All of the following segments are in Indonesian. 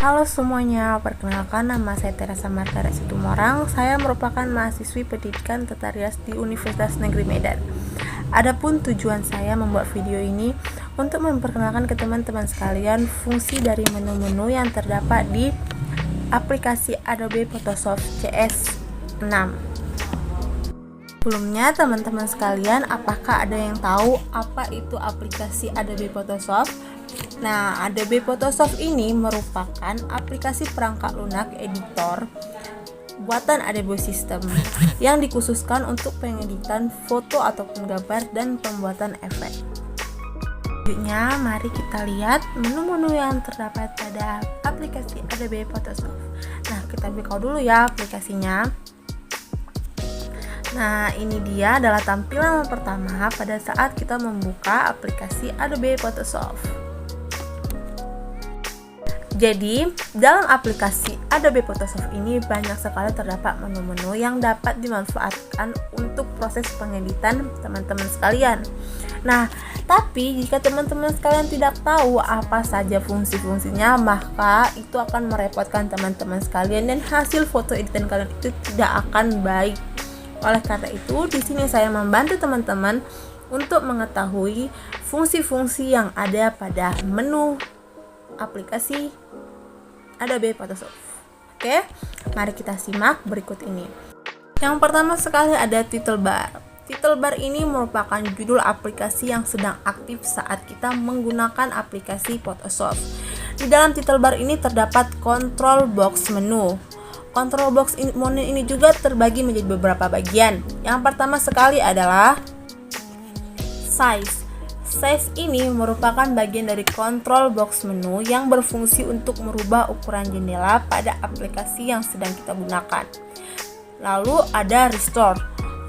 Halo semuanya, perkenalkan nama saya Teresa Marta Situmorang. Saya merupakan mahasiswi pendidikan Tata Rias di Universitas Negeri Medan. Adapun tujuan saya membuat video ini untuk memperkenalkan ke teman-teman sekalian fungsi dari menu-menu yang terdapat di aplikasi Adobe Photoshop CS6. Sebelumnya teman-teman sekalian, apakah ada yang tahu apa itu aplikasi Adobe Photoshop? Nah, Adobe Photoshop ini merupakan aplikasi perangkat lunak editor buatan Adobe System yang dikhususkan untuk pengeditan foto ataupun gambar dan pembuatan efek. Selanjutnya, mari kita lihat menu-menu yang terdapat pada aplikasi Adobe Photoshop. Nah, kita buka dulu ya aplikasinya. Nah, ini dia adalah tampilan pertama pada saat kita membuka aplikasi Adobe Photoshop. Jadi, dalam aplikasi Adobe Photoshop ini banyak sekali terdapat menu-menu yang dapat dimanfaatkan untuk proses pengeditan teman-teman sekalian. Nah, tapi jika teman-teman sekalian tidak tahu apa saja fungsi-fungsinya, maka itu akan merepotkan teman-teman sekalian dan hasil foto editan kalian itu tidak akan baik. Oleh karena itu, di sini saya membantu teman-teman untuk mengetahui fungsi-fungsi yang ada pada menu aplikasi Adobe Photoshop. Oke, mari kita simak berikut ini. Yang pertama sekali ada title bar. Title bar ini merupakan judul aplikasi yang sedang aktif saat kita menggunakan aplikasi Photoshop. Di dalam title bar ini terdapat control box menu. Control box menu ini juga terbagi menjadi beberapa bagian. Yang pertama sekali adalah size. Size ini merupakan bagian dari control box menu yang berfungsi untuk merubah ukuran jendela pada aplikasi yang sedang kita gunakan. Lalu ada restore.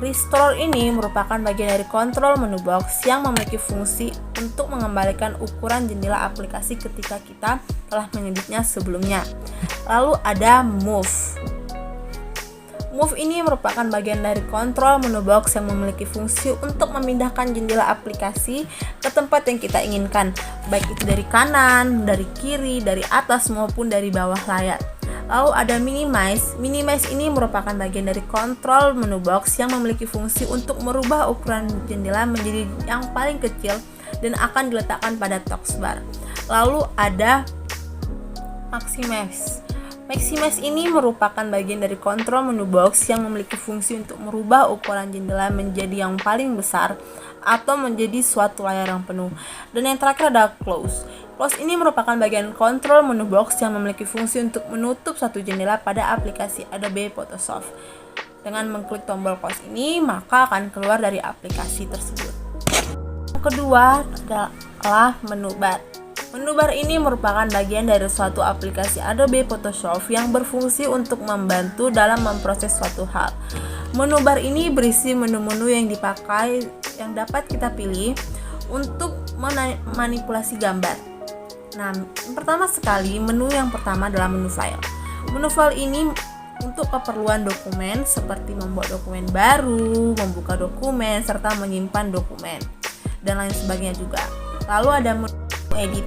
Restore ini merupakan bagian dari control menu box yang memiliki fungsi untuk mengembalikan ukuran jendela aplikasi ketika kita telah mengeditnya sebelumnya. Lalu ada move. Move ini merupakan bagian dari kontrol menu box yang memiliki fungsi untuk memindahkan jendela aplikasi ke tempat yang kita inginkan, baik itu dari kanan, dari kiri, dari atas maupun dari bawah layar. Lalu ada minimize. Minimize ini merupakan bagian dari kontrol menu box yang memiliki fungsi untuk merubah ukuran jendela menjadi yang paling kecil dan akan diletakkan pada taskbar. Lalu ada maximize. Maximize ini merupakan bagian dari kontrol menu box yang memiliki fungsi untuk merubah ukuran jendela menjadi yang paling besar atau menjadi suatu layar yang penuh. Dan yang terakhir ada close. Close ini merupakan bagian kontrol menu box yang memiliki fungsi untuk menutup satu jendela pada aplikasi Adobe Photoshop. Dengan mengklik tombol close ini, maka akan keluar dari aplikasi tersebut. Yang kedua adalah menu bar. Menu bar ini merupakan bagian dari suatu aplikasi Adobe Photoshop yang berfungsi untuk membantu dalam memproses suatu hal. Menu bar ini berisi menu-menu yang dipakai yang dapat kita pilih untuk memanipulasi gambar. Nah, pertama sekali menu yang pertama adalah menu file. Menu file ini untuk keperluan dokumen seperti membuat dokumen baru, membuka dokumen, serta menyimpan dokumen dan lain sebagainya juga. Lalu ada menu edit.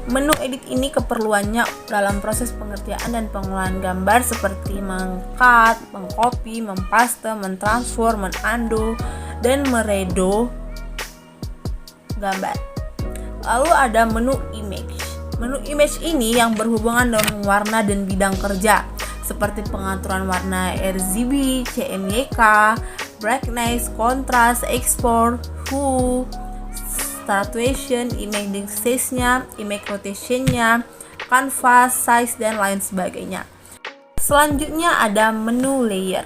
Menu edit ini keperluannya dalam proses pengerjaan dan pengolahan gambar seperti meng-cut, meng-copy, mem-paste, men-transfer, men-undo, dan meredo gambar. Lalu ada menu image. Menu image ini yang berhubungan dengan warna dan bidang kerja seperti pengaturan warna RGB, CMYK, brightness, kontras, export, hue, saturation, image size-nya, image rotation-nya, canvas, size, dan lain sebagainya. Selanjutnya ada menu layer.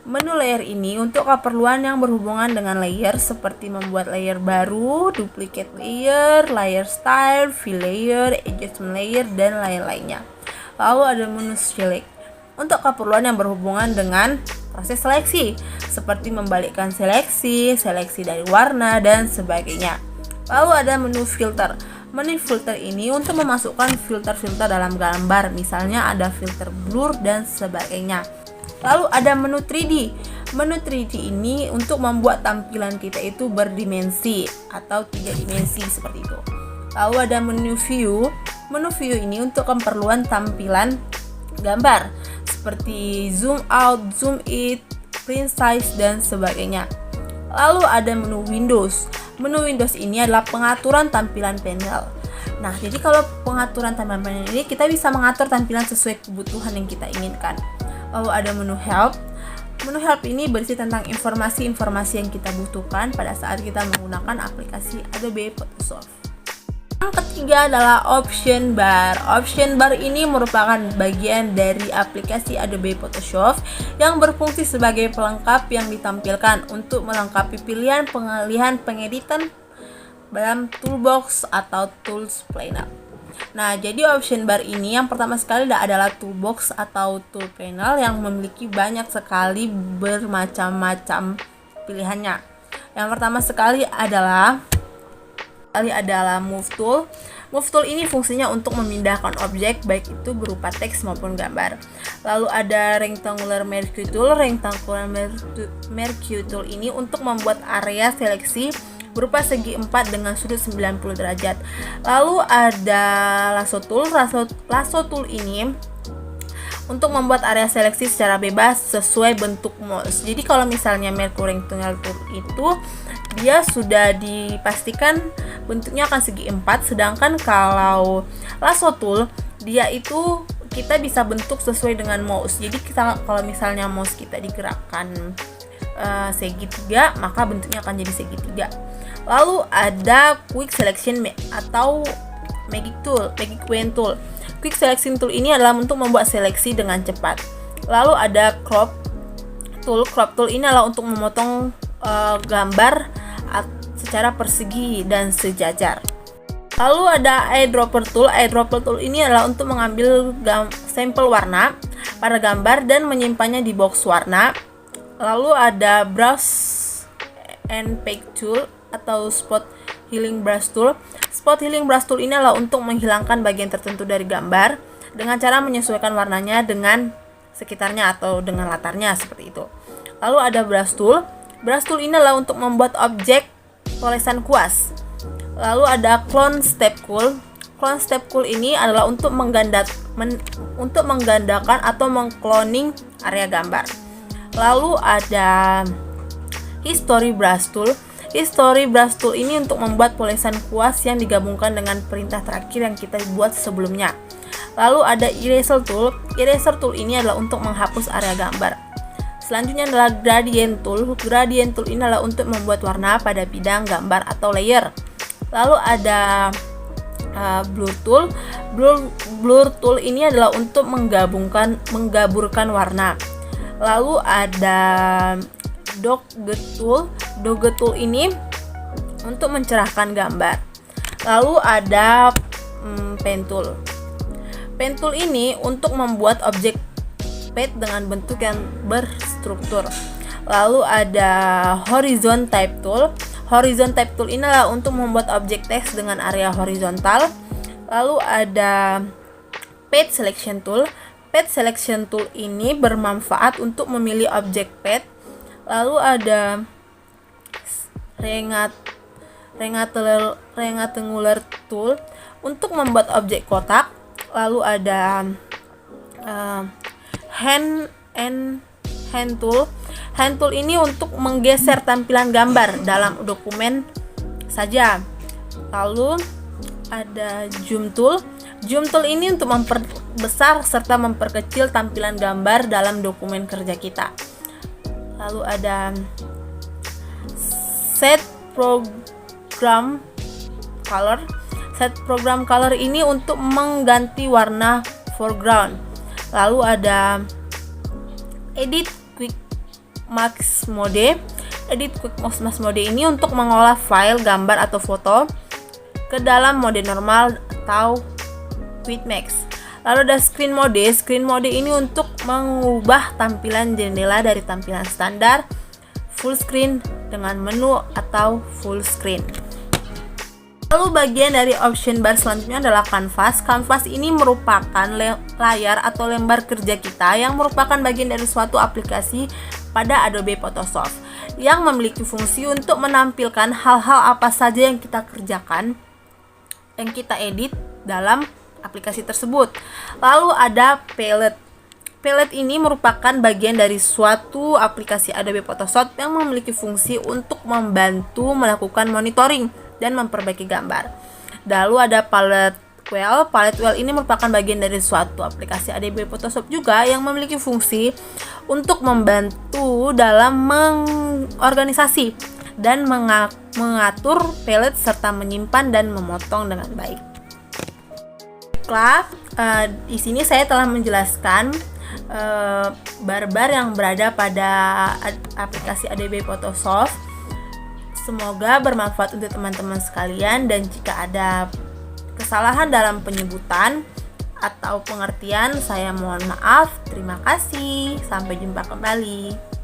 Menu layer ini untuk keperluan yang berhubungan dengan layer seperti membuat layer baru, duplicate layer, layer style, fill layer, adjustment layer, dan lain-lainnya. Lalu ada menu select. Untuk keperluan yang berhubungan dengan proses seleksi seperti membalikkan seleksi dari warna, dan sebagainya. Lalu ada menu filter. Menu filter ini untuk memasukkan filter-filter dalam gambar, misalnya ada filter blur dan sebagainya. Lalu ada menu 3D. Menu 3D ini untuk membuat tampilan kita itu berdimensi atau 3 dimensi seperti itu. Lalu ada menu view. Menu view ini untuk keperluan tampilan gambar seperti zoom out, zoom in, print size, dan sebagainya. Lalu ada menu Windows. Menu Windows ini adalah pengaturan tampilan panel. Nah, jadi kalau pengaturan tampilan panel ini kita bisa mengatur tampilan sesuai kebutuhan yang kita inginkan. Lalu ada menu Help. Menu Help ini berisi tentang informasi-informasi yang kita butuhkan pada saat kita menggunakan aplikasi Adobe Photoshop. Yang ketiga adalah Option Bar. Option Bar ini merupakan bagian dari aplikasi Adobe Photoshop yang berfungsi sebagai pelengkap yang ditampilkan untuk melengkapi pilihan pengalihan pengeditan dalam toolbox atau tools panel. Nah, jadi option bar ini yang pertama sekali adalah toolbox atau tool panel yang memiliki banyak sekali bermacam-macam pilihannya. Yang pertama sekali adalah Move Tool. Move Tool ini fungsinya untuk memindahkan objek baik itu berupa teks maupun gambar. Lalu ada Rectangular Merge Tool. Rectangular Merge Tool ini untuk membuat area seleksi berupa segi 4 dengan sudut 90 derajat. Lalu ada Lasso Tool. Lasso Tool ini untuk membuat area seleksi secara bebas sesuai bentuk mouse. Jadi kalau misalnya Merge Tool itu dia sudah dipastikan bentuknya akan segi 4, sedangkan kalau Lasso Tool dia itu kita bisa bentuk sesuai dengan mouse. Jadi kita kalau misalnya mouse kita digerakkan segi 3, maka bentuknya akan jadi segi 3. Lalu ada Quick Selection atau Magic Wand Tool. Quick Selection Tool ini adalah untuk membuat seleksi dengan cepat. Lalu ada Crop Tool. Crop Tool ini adalah untuk memotong gambar secara persegi dan sejajar. Lalu ada Eyedropper Tool. Eyedropper Tool ini adalah untuk mengambil sampel warna pada gambar dan menyimpannya di box warna. Lalu ada Brush and Pack Tool atau Spot Healing Brush Tool. Spot Healing Brush Tool ini adalah untuk menghilangkan bagian tertentu dari gambar dengan cara menyesuaikan warnanya dengan sekitarnya atau dengan latarnya seperti itu. Lalu ada Brush Tool. Brush Tool ini adalah untuk membuat objek polesan kuas. Lalu ada Clone Step Tool. Clone Step Tool ini adalah untuk menggandakan atau mengcloning area gambar. Lalu ada History Brush Tool. History Brush Tool ini untuk membuat polesan kuas yang digabungkan dengan perintah terakhir yang kita buat sebelumnya. Lalu ada Eraser Tool. Eraser Tool ini adalah untuk menghapus area gambar. Selanjutnya adalah Gradient Tool. Gradient Tool ini adalah untuk membuat warna pada bidang gambar atau layer. Lalu ada Blur Tool. Blur Tool ini adalah untuk menggaburkan warna. Lalu ada Dogge Tool. Dogge Tool ini untuk mencerahkan gambar. Lalu ada Pen Tool. Pen Tool ini untuk membuat objek pad dengan bentuk yang berstruktur. Lalu ada Horizon Type Tool. Horizon Type Tool ini adalah untuk membuat objek teks dengan area horizontal. Lalu ada Page Selection Tool. Page Selection Tool ini bermanfaat untuk memilih objek pad. Lalu ada Rectangular Tool untuk membuat objek kotak. Lalu ada Hand Tool. Hand Tool ini untuk menggeser tampilan gambar dalam dokumen saja. Lalu ada Zoom Tool. Zoom Tool ini untuk memperbesar serta memperkecil tampilan gambar dalam dokumen kerja kita. Lalu ada Set Program Color. Set Program Color ini untuk mengganti warna foreground. Lalu ada Edit Quick Max Mode. Edit Quick Max Mode ini untuk mengolah file gambar atau foto ke dalam mode normal atau Quick Max. Lalu ada Screen Mode. Screen Mode ini untuk mengubah tampilan jendela dari tampilan standar full screen dengan menu atau full screen. Lalu bagian dari option bar selanjutnya adalah Canvas. Canvas ini merupakan layar atau lembar kerja kita yang merupakan bagian dari suatu aplikasi pada Adobe Photoshop yang memiliki fungsi untuk menampilkan hal-hal apa saja yang kita kerjakan, yang kita edit dalam aplikasi tersebut. Lalu ada Palette. Palette ini merupakan bagian dari suatu aplikasi Adobe Photoshop yang memiliki fungsi untuk membantu melakukan monitoring dan memperbaiki gambar. Lalu ada Palette Wheel. Palette Wheel ini merupakan bagian dari suatu aplikasi Adobe Photoshop juga yang memiliki fungsi untuk membantu dalam mengorganisasi dan mengatur palette serta menyimpan dan memotong dengan baik. Baiklah, di sini saya telah menjelaskan bar-bar yang berada pada aplikasi Adobe Photoshop. Semoga bermanfaat untuk teman-teman sekalian, dan jika ada kesalahan dalam penyebutan atau pengertian, saya mohon maaf. Terima kasih. Sampai jumpa kembali.